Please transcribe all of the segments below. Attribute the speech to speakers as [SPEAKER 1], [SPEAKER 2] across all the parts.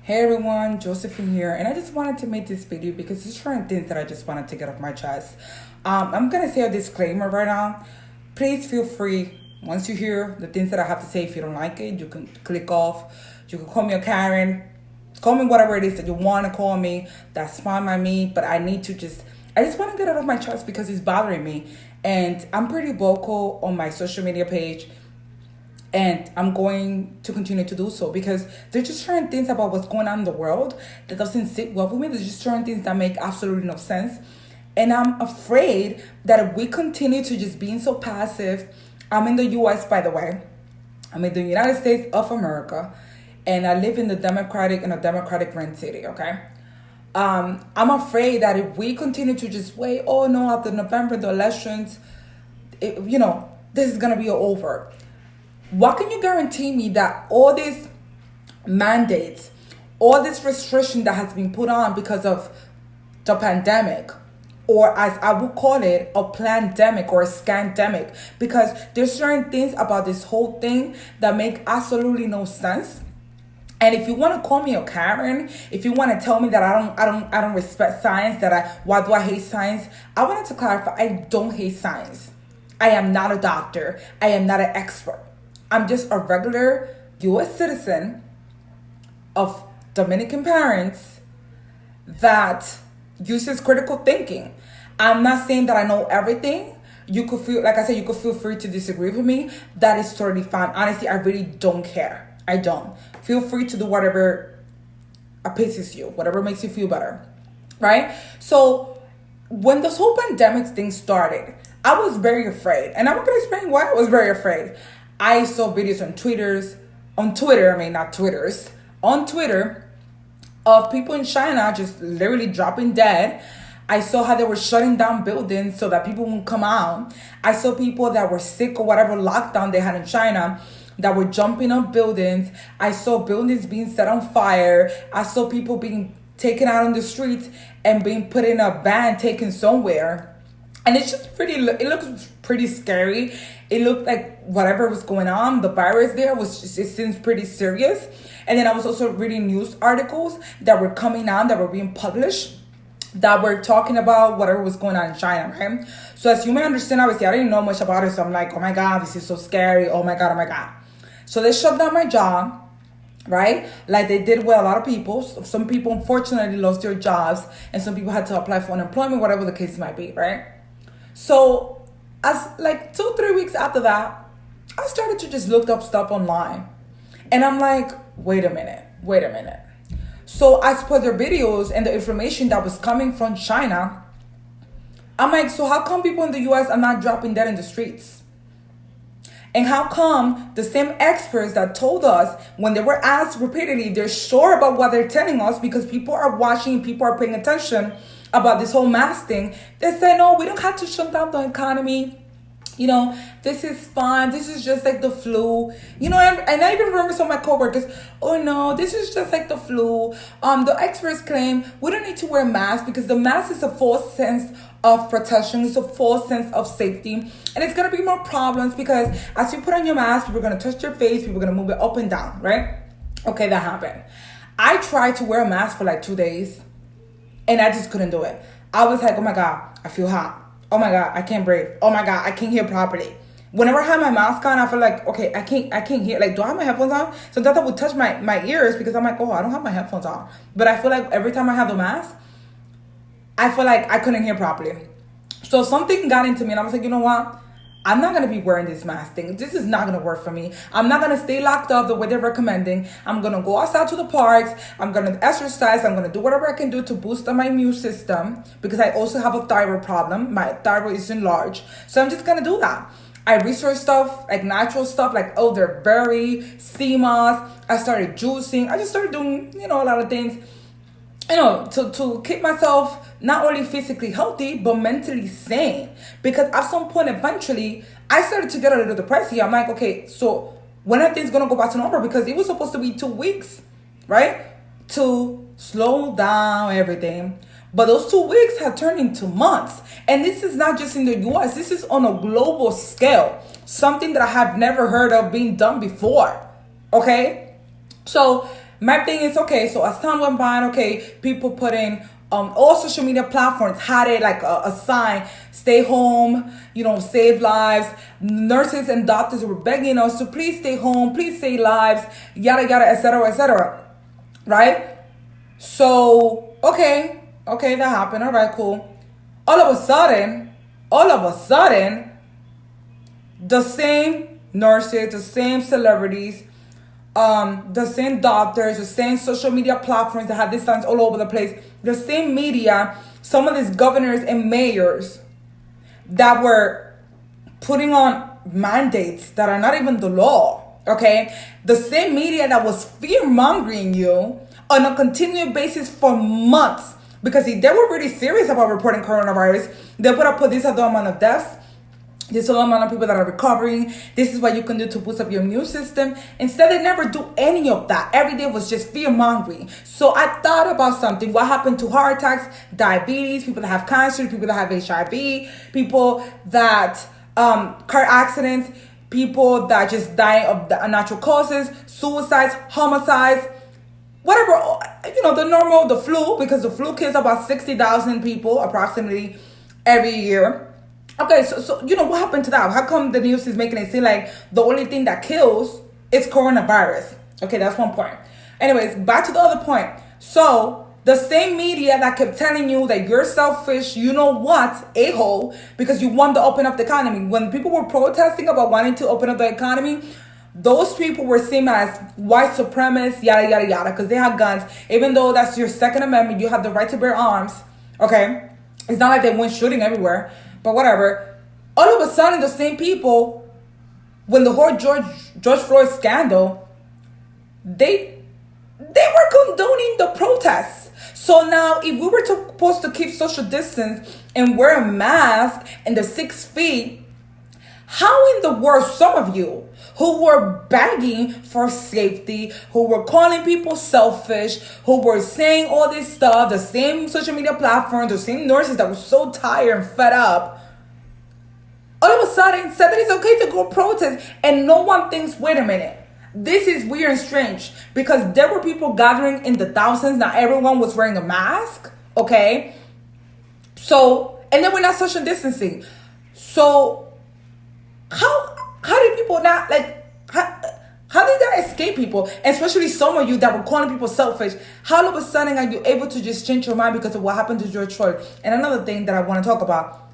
[SPEAKER 1] Hey everyone, Josephine here, and I just wanted to make this video because there's certain things that I just wanted to get off my chest. I'm gonna say a disclaimer right now. Please feel free, once you hear the things that I have to say, if you don't like it, you can click off. You can call me a Karen, call me whatever it is that you want to call me. That's fine by me, but I just want to get it off my chest because it's bothering me. And I'm pretty vocal on my social media page, and I'm going to continue to do so because there's just certain things about what's going on in the world that doesn't sit well with me. There's just certain things that make absolutely no sense. And I'm afraid that if we continue to just being so passive, I'm in the US, by the way. I'm in the United States of America, and I live in a democratic rent city, okay? I'm afraid that if we continue to just wait, oh no, after November, the elections, this is going to be over. What can you guarantee me that all these mandates, all this restriction that has been put on because of the pandemic, or as I would call it, a plandemic or a scandemic, because there's certain things about this whole thing that make absolutely no sense. And if you want to call me a Karen, if you want to tell me that I don't respect science, why do I hate science? I wanted to clarify, I don't hate science. I am not a doctor. I am not an expert. I'm just a regular US citizen of Dominican parents that uses critical thinking. I'm not saying that I know everything. You could feel, like I said, you could feel free to disagree with me. That is totally fine. Honestly, I really don't care. I don't. Feel free to do whatever appeases you, whatever makes you feel better, right? So when this whole pandemic thing started, I was very afraid. And I'm going to explain why I was very afraid. I saw videos on Twitter of people in China just literally dropping dead. I saw how they were shutting down buildings so that people wouldn't come out. I saw people that were sick or whatever lockdown they had in China that were jumping on buildings. I saw buildings being set on fire. I saw people being taken out on the streets and being put in a van taken somewhere. And it looks pretty scary. It looked like whatever was going on, the virus there it seems pretty serious. And then I was also reading news articles that were coming out, that were being published, that were talking about whatever was going on in China, right? So as you may understand, obviously, I didn't know much about it. So I'm like, oh my God, this is so scary. Oh my God, oh my God. So they shut down my job, right? Like they did with a lot of people. Some people, unfortunately, lost their jobs. And some people had to apply for unemployment, whatever the case might be, right? So as like 2-3 weeks after that, I started to just look up stuff online. And I'm like, wait a minute. So as per their videos and the information that was coming from China, I'm like, so how come people in the US are not dropping dead in the streets? And how come the same experts that told us, when they were asked repeatedly, they're sure about what they're telling us because people are watching, people are paying attention about this whole mask thing, they said, no, we don't have to shut down the economy. This is fine. This is just like the flu. And I even remember some of my coworkers, oh no, this is just like the flu. The experts claim we don't need to wear masks because the mask is a false sense of protection. It's a false sense of safety. And it's going to be more problems because as you put on your mask, people are going to touch your face. People are going to move it up and down, right? Okay, that happened. I tried to wear a mask for like 2 days and I just couldn't do it. I was like, oh my God, I feel hot. Oh my God, I can't breathe. Oh my God, I can't hear properly. Whenever I have my mask on, I feel like, okay, I can't hear. Like, do I have my headphones on? Sometimes I would touch my ears because I'm like, oh, I don't have my headphones on. But I feel like every time I have the mask, I feel like I couldn't hear properly. So something got into me and I was like, you know what? I'm not going to be wearing this mask thing. This is not going to work for me. I'm not going to stay locked up the way they're recommending. I'm going to go outside to the parks. I'm going to exercise. I'm going to do whatever I can do to boost up my immune system because I also have a thyroid problem. My thyroid is enlarged. So I'm just going to do that. I researched stuff, like natural stuff, like elderberry, sea moss. I started juicing. I just started doing, a lot of things, to keep myself not only physically healthy, but mentally sane. Because at some point, eventually, I started to get a little depressed here. I'm like, okay, so when are things going to go back to normal? Because it was supposed to be 2 weeks, right? To slow down everything. But those 2 weeks have turned into months. And this is not just in the US. This is on a global scale. Something that I have never heard of being done before. Okay? So My thing is, okay, so as time went by, okay, people put in all social media platforms had it like a sign, stay home, save lives. Nurses and doctors were begging us to please stay home, please save lives, yada yada, etc., right? So okay, that happened. All right, cool. All of a sudden, the same nurses, the same celebrities, the same doctors, the same social media platforms that have these signs all over the place, the same media, some of these governors and mayors that were putting on mandates that are not even the law, okay? The same media that was fear-mongering you on a continual basis for months, because if they were really serious about reporting coronavirus, they would have put this at the amount of deaths, this is the amount of people that are recovering. This is what you can do to boost up your immune system. Instead, they never do any of that. Every day was just fear-mongering. So I thought about something. What happened to heart attacks, diabetes, people that have cancer, people that have HIV, people that car accidents, people that just die of the unnatural causes, suicides, homicides, whatever, the flu, because the flu kills about 60,000 people approximately every year. Okay, so what happened to that? How come the news is making it seem like the only thing that kills is coronavirus? Okay, that's one point. Anyways, back to the other point. So the same media that kept telling you that you're selfish, a-hole, because you want to open up the economy. When people were protesting about wanting to open up the economy, those people were seen as white supremacists, yada, yada, yada, because they have guns. Even though that's your Second Amendment, you have the right to bear arms, okay? It's not like they went shooting everywhere. But whatever, all of a sudden, the same people, when the whole George Floyd scandal, they were condoning the protests. So now, if we were supposed to keep social distance and wear a mask and the 6 feet, how in the world some of you who were begging for safety, who were calling people selfish, who were saying all this stuff, the same social media platforms, the same nurses that were so tired and fed up, all of a sudden said that it's okay to go protest, and no one thinks, wait a minute, this is weird and strange, because there were people gathering in the thousands. Not everyone was wearing a mask, okay? So, and then we're not social distancing. So, how did people not, how did that escape people? Especially some of you that were calling people selfish. How all of a sudden are you able to just change your mind because of what happened to George Floyd? And another thing that I want to talk about,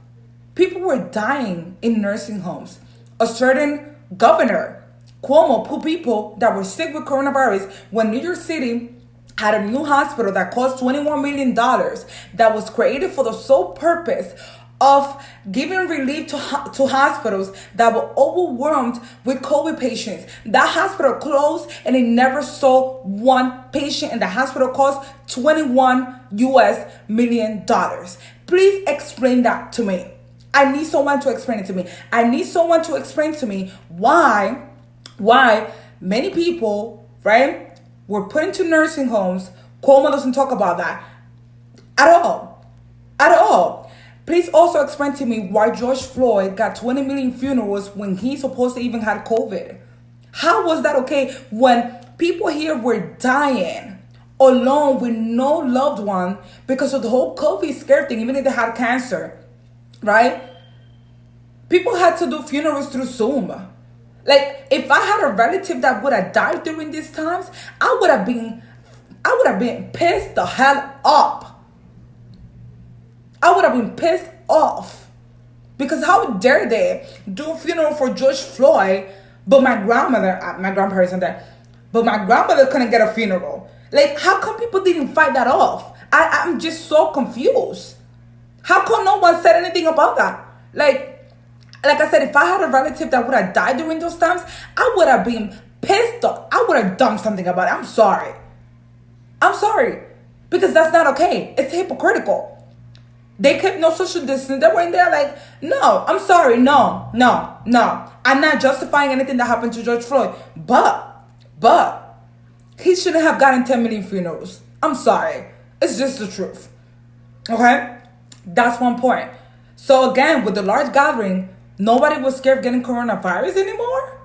[SPEAKER 1] people were dying in nursing homes. A certain governor, Cuomo, put people that were sick with coronavirus when New York City had a new hospital that cost $21 million that was created for the sole purpose of giving relief to hospitals that were overwhelmed with COVID patients. That hospital closed and it never saw one patient, and the hospital cost $21 million. Please explain that to me. I need someone to explain it to me. I need someone to explain to me why many people, right, were put into nursing homes. Cuomo doesn't talk about that at all. Please also explain to me why George Floyd got 20 million funerals when he supposed to even had COVID. How was that okay when people here were dying alone with no loved one because of the whole COVID scare thing, even if they had cancer, right? People had to do funerals through Zoom. Like, if I had a relative that would have died during these times, I would have been pissed the hell up. I would have been pissed off, because how dare they do a funeral for George Floyd, but my grandparents and that, but my grandmother couldn't get a funeral. Like, how come people didn't fight that off? I'm just so confused. How come no one said anything about that? Like I said, if I had a relative that would have died during those times, I would have been pissed off. I would have done something about it. I'm sorry. Because that's not okay. It's hypocritical. They kept no social distance. They were in there like, no, I'm sorry. No. I'm not justifying anything that happened to George Floyd. But he shouldn't have gotten 10 million funerals. I'm sorry. It's just the truth. Okay? That's one point. So again, with the large gathering, nobody was scared of getting coronavirus anymore?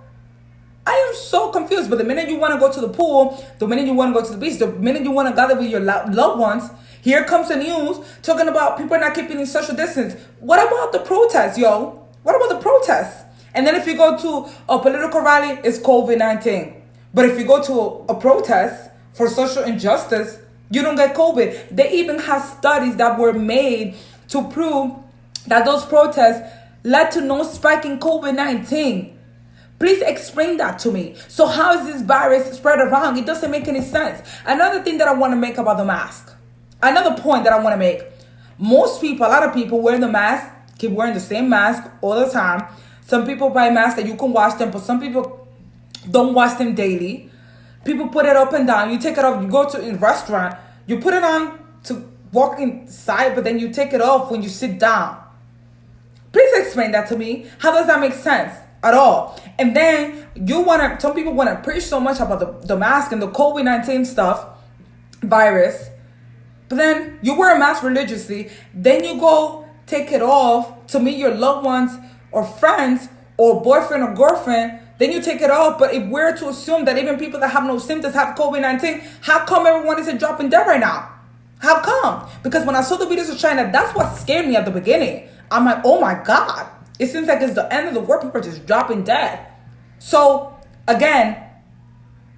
[SPEAKER 1] I am so confused. But the minute you want to go to the pool, the minute you want to go to the beach, the minute you want to gather with your loved ones, here comes the news talking about people not keeping social distance. What about the protests, yo? What about the protests? And then if you go to a political rally, it's COVID-19. But if you go to a protest for social injustice, you don't get COVID. They even have studies that were made to prove that those protests led to no spike in COVID-19. Please explain that to me. So how is this virus spread around? It doesn't make any sense. Another thing that I want to make about the mask. Another point that I want to make. Most people, a lot of people wear the mask, keep wearing the same mask all the time. Some people buy masks that you can wash them, but some people don't wash them daily. People put it up and down. You take it off, you go to a restaurant, you put it on to walk inside, but then you take it off when you sit down. Please explain that to me. How does that make sense at all? And then some people want to preach so much about the mask and the COVID-19 stuff, virus, but then you wear a mask religiously, then you go take it off to meet your loved ones or friends or boyfriend or girlfriend, then you take it off. But if we're to assume that even people that have no symptoms have COVID-19, how come everyone isn't dropping dead right now? How come? Because when I saw the videos of China, that's what scared me at the beginning. I'm like, oh my God, it seems like it's the end of the world. People are just dropping dead. So again,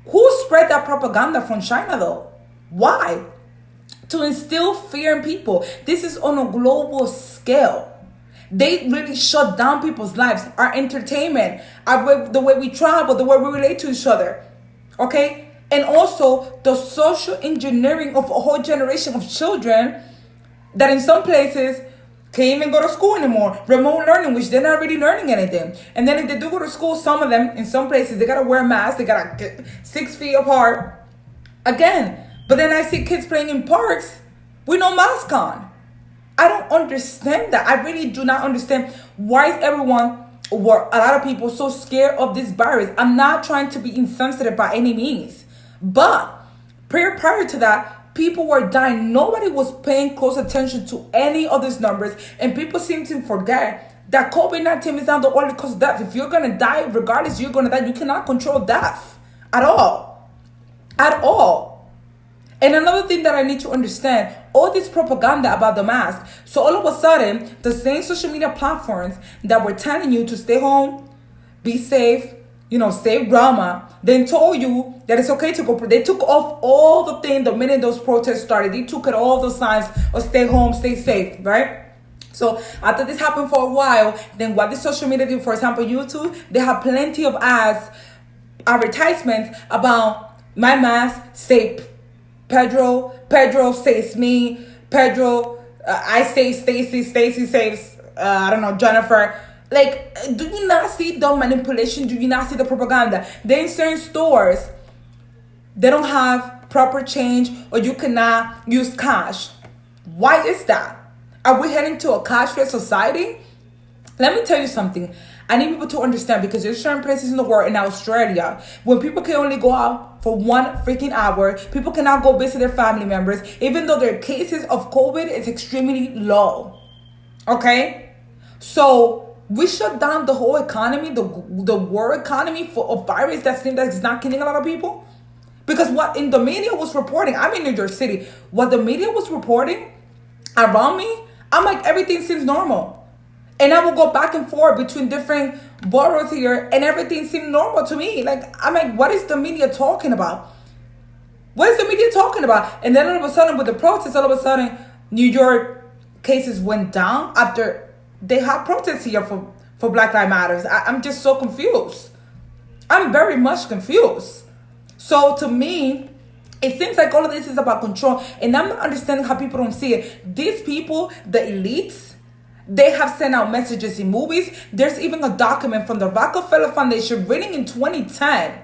[SPEAKER 1] who spread that propaganda from China though? Why? To instill fear in people. This is on a global scale. They really shut down people's lives, our entertainment, the way we travel, the way we relate to each other. Okay? And also the social engineering of a whole generation of children that in some places can't even go to school anymore. Remote learning, which they're not really learning anything. And then if they do go to school, some of them, in some places, they gotta wear masks, they gotta get 6 feet apart. Again, but then I see kids playing in parks with no mask on. I don't understand that. I really do not understand why is everyone or a lot of people so scared of this virus. I'm not trying to be insensitive by any means. But prior to that, people were dying. Nobody was paying close attention to any of these numbers. And people seem to forget that COVID-19 is not the only cause of death. If you're going to die, regardless, you're going to die. You cannot control death at all. At all. And another thing that I need to understand, all this propaganda about the mask. So all of a sudden, the same social media platforms that were telling you to stay home, be safe, save drama, then told you that it's okay to go. They took off all the things the minute those protests started. They took it all the signs of stay home, stay safe, right? So after this happened for a while, then what the social media do, for example, YouTube, they have plenty of advertisements about my mask, safe. Pedro saves me. Pedro, I save Stacy. Stacy saves, Jennifer. Like, do you not see the manipulation? Do you not see the propaganda? Then in certain stores, they don't have proper change or you cannot use cash. Why is that? Are we heading to a cashless society? Let me tell you something. I need people to understand because there's certain places in the world, in Australia, where people can only go out for 1 freaking hour. People cannot go visit their family members, even though their cases of COVID is extremely low. Okay? So we shut down the whole economy, the world economy for a virus that seems like it's not killing a lot of people. Because what in the media was reporting, I'm in New York City, what the media was reporting around me, I'm like, everything seems normal. And I will go back and forth between different boroughs here and everything seemed normal to me. Like, I'm like, what is the media talking about? What is the media talking about? And then all of a sudden with the protests, all of a sudden New York cases went down after they had protests here for Black Lives Matter. I'm just so confused. I'm very much confused. So to me, it seems like all of this is about control. And I'm not understanding how people don't see it. These people, the elites, they have sent out messages in movies. There's even a document from the Rockefeller Foundation written in 2010.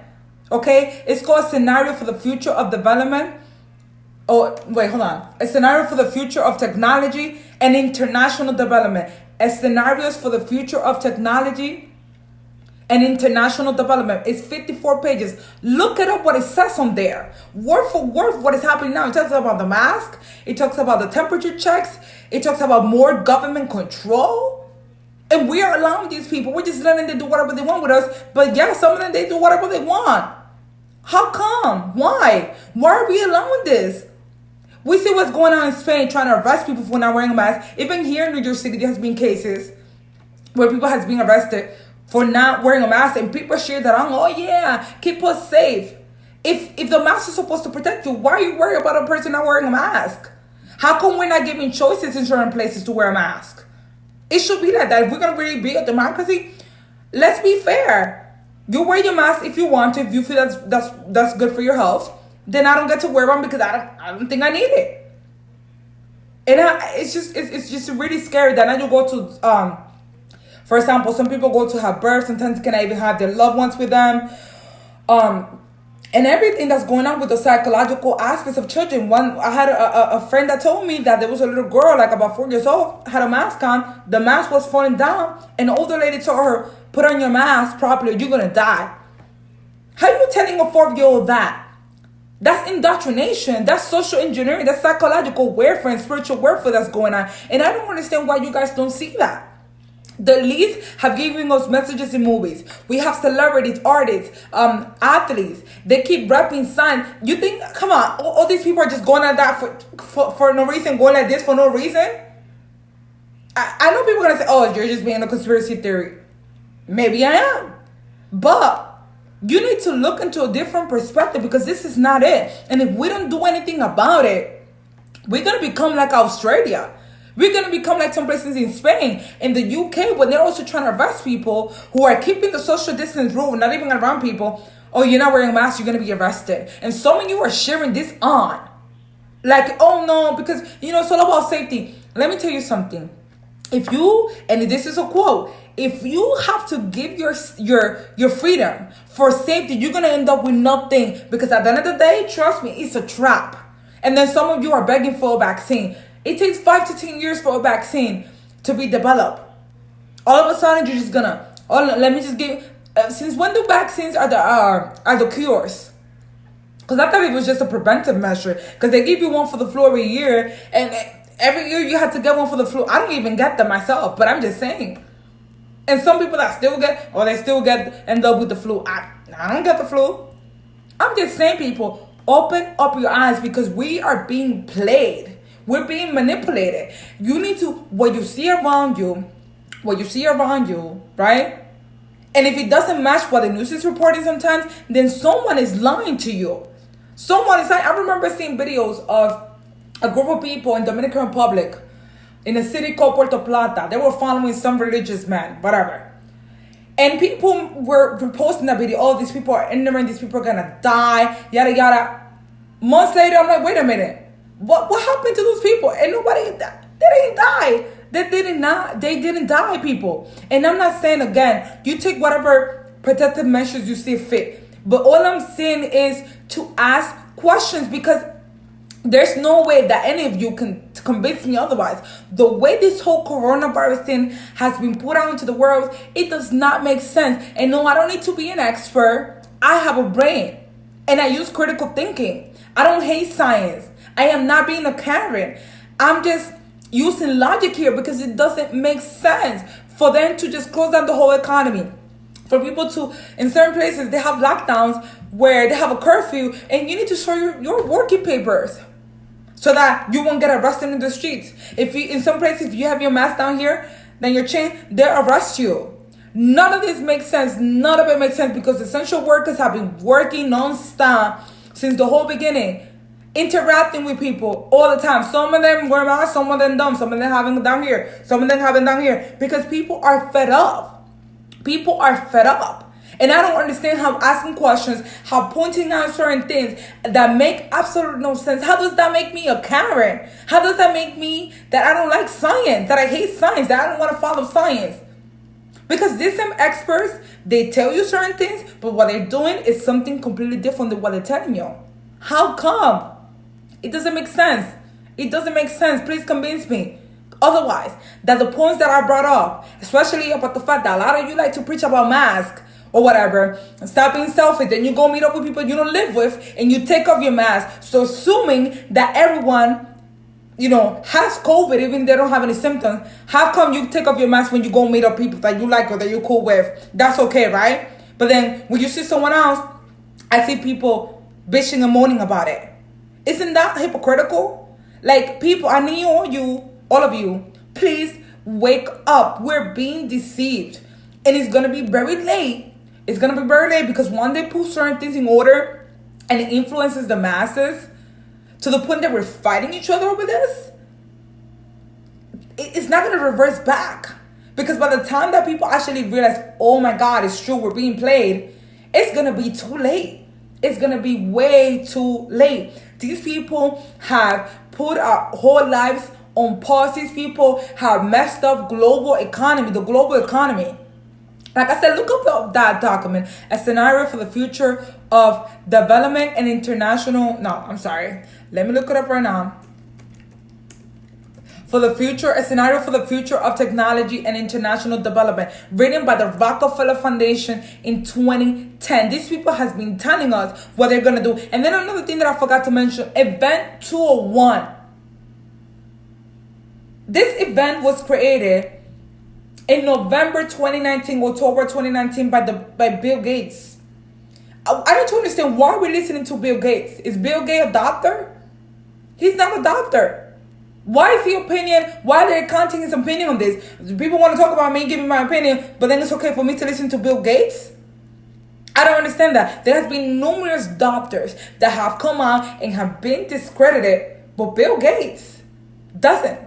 [SPEAKER 1] Okay? It's called Scenario for the Future of Development. Oh, wait, hold on. A Scenario for the Future of Technology and International Development. A Scenarios for the Future of Technology and International Development. It's 54 pages. Look it up what it says on there. Word for word what is happening now. It talks about the mask. It talks about the temperature checks. It talks about more government control. And we are allowing these people. We're just letting them do whatever they want with us. But yeah, some of them, they do whatever they want. How come? Why? Why are we allowing this? We see what's going on in Spain, trying to arrest people for not wearing a mask. Even here in New York City, there has been cases where people has been arrested for not wearing a mask, and people share that on. Oh yeah, keep us safe. If the mask is supposed to protect you, why are you worried about a person not wearing a mask? How come we're not giving choices in certain places to wear a mask? It should be like that. If we're gonna really be a democracy, let's be fair. You wear your mask if you want to, if you feel that's good for your health. Then I don't get to wear one because I don't think I need it. And it's just really scary that now you go to for example, some people go to have births, sometimes cannot even have their loved ones with them. And everything that's going on with the psychological aspects of children. I had a friend that told me that there was a little girl, like about 4 years old, had a mask on. The mask was falling down. An older lady told her, put on your mask properly or you're going to die. How are you telling a 4-year-old that? That's indoctrination. That's social engineering. That's psychological warfare and spiritual warfare that's going on. And I don't understand why you guys don't see that. The elites have given us messages in movies. We have celebrities, artists, athletes. They keep rapping signs. You think, come on, all these people are just going at that for no reason, going like this for no reason? I know people are going to say, oh, you're just being a conspiracy theory. Maybe I am. But you need to look into a different perspective because this is not it. And if we don't do anything about it, we're going to become like Australia. We're going to become like some places in Spain, in the UK, when they're also trying to arrest people who are keeping the social distance rule, not even around people. Oh, you're not wearing a mask, you're going to be arrested. And some of you are sharing this on. Like, oh no, because, it's all about safety. Let me tell you something. If you, and this is a quote, if you have to give your freedom for safety, you're going to end up with nothing. Because at the end of the day, trust me, it's a trap. And then some of you are begging for a vaccine. It takes 5 to 10 years for a vaccine to be developed. All of a sudden, you're just gonna. Let me just give. Since when do vaccines are the cures? Because I thought it was just a preventive measure. Because they give you one for the flu every year, and every year you have to get one for the flu. I don't even get them myself, but I'm just saying. And some people that still end up with the flu. I don't get the flu. I'm just saying, people, open up your eyes because we are being played. We're being manipulated. You need to, what you see around you, right? And if it doesn't match what the news is reporting sometimes, then someone is lying to you. Someone is lying. I remember seeing videos of a group of people in Dominican Republic in a city called Puerto Plata. They were following some religious man, whatever. And people were posting that video. Oh, these people are ignorant. These people are going to die, yada, yada. Months later, I'm like, wait a minute. What happened to those people? And nobody, they didn't die. They didn't die, people. And I'm not saying, again, you take whatever protective measures you see fit. But all I'm saying is to ask questions because there's no way that any of you can convince me otherwise. The way this whole coronavirus thing has been put out into the world, it does not make sense. And no, I don't need to be an expert. I have a brain. And I use critical thinking. I don't hate science. I am not being a Karen. I'm just using logic here because it doesn't make sense for them to just close down the whole economy. For people to, in certain places, they have lockdowns where they have a curfew and you need to show your working papers so that you won't get arrested in the streets. If you, in some places, if you have your mask down here, then your chain, they'll arrest you. None of this makes sense. None of it makes sense because essential workers have been working non-stop since the whole beginning. Interacting with people all the time. Some of them wear masks, some of them don't. Some of them having it down here. Some of them having it down here. Because people are fed up. People are fed up. And I don't understand how asking questions, how pointing out certain things that make absolutely no sense. How does that make me a Karen? How does that make me that I don't like science, that I hate science, that I don't want to follow science? Because these same experts, they tell you certain things, but what they're doing is something completely different than what they're telling you. How come? It doesn't make sense. It doesn't make sense. Please convince me. Otherwise, that the points that I brought up, especially about the fact that a lot of you like to preach about masks or whatever, and stop being selfish, then you go meet up with people you don't live with and you take off your mask. So assuming that everyone has COVID, even if they don't have any symptoms, how come you take off your mask when you go meet up people that you like or that you're cool with? That's okay, right? But then when you see someone else, I see people bitching and moaning about it. Isn't that hypocritical? Like, people, I need all of you, please wake up. We're being deceived. And it's going to be very late. It's going to be very late because one, they put certain things in order and it influences the masses to the point that we're fighting each other over this. It's not going to reverse back. Because by the time that people actually realize, oh my God, it's true, we're being played, it's going to be too late. It's going to be way too late. These people have put our whole lives on pause. These people have messed up the global economy. Like I said, look up that document, a scenario for the future of development and let me look it up right now. A scenario for the future of technology and international development, written by the Rockefeller Foundation in 2010. These people has been telling us what they're going to do. And then another thing that I forgot to mention, Event 201. This event was created in November 2019, October 2019 by Bill Gates. I need to understand, why are we listening to Bill Gates? Is Bill Gates a doctor? He's not a doctor. Why is why are they counting his opinion on this? People want to talk about me giving my opinion, but then it's okay for me to listen to Bill Gates? I don't understand that. There has been numerous doctors that have come out and have been discredited, but Bill Gates doesn't.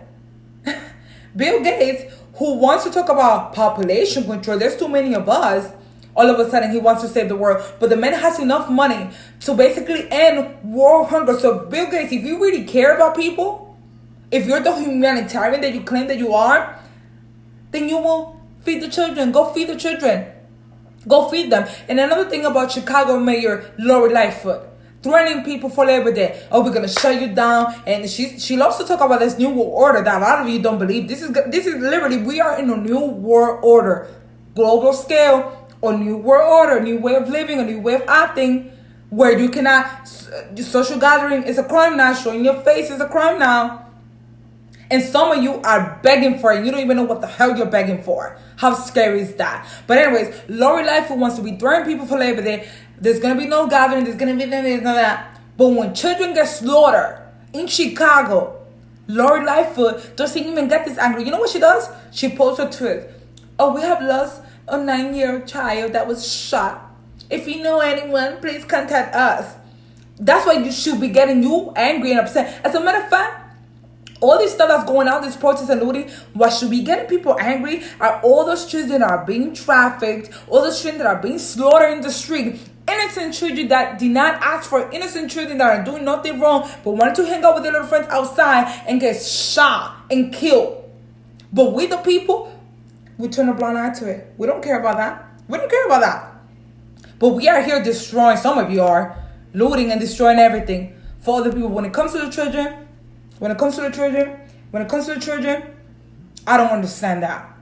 [SPEAKER 1] Bill Gates, who wants to talk about population control, there's too many of us, all of a sudden he wants to save the world. But the man has enough money to basically end world hunger. So Bill Gates, if you really care about people, if you're the humanitarian that you claim that you are, then you will feed the children. Go feed the children. Go feed them. And another thing about Chicago Mayor Lori Lightfoot, threatening people for Labor Day. Oh, we're going to shut you down. And she loves to talk about this new world order that a lot of you don't believe. This is literally, we are in a new world order. Global scale, a new world order, a new way of living, a new way of acting, where you cannot, social gathering is a crime now. Showing your face is a crime now. And some of you are begging for it. You don't even know what the hell you're begging for. How scary is that? But anyways, Lori Lightfoot wants to be throwing people for Labor Day. There's going to be no gathering. There's going to be this and that. But when children get slaughtered in Chicago, Lori Lightfoot doesn't even get this angry. You know what she does? She posts a tweet. Oh, we have lost a 9-year-old child that was shot. If you know anyone, please contact us. That's why you should be getting you angry and upset. As a matter of fact, all this stuff that's going on, this protest and looting, what should be getting people angry are all those children that are being trafficked, all those children that are being slaughtered in the street, innocent children that did not ask for, innocent children that are doing nothing wrong, but wanted to hang out with their little friends outside and get shot and killed. But we the people, we turn a blind eye to it. We don't care about that. We don't care about that. But we are here destroying, some of you are, looting and destroying everything for other people. When it comes to the children, I don't understand that.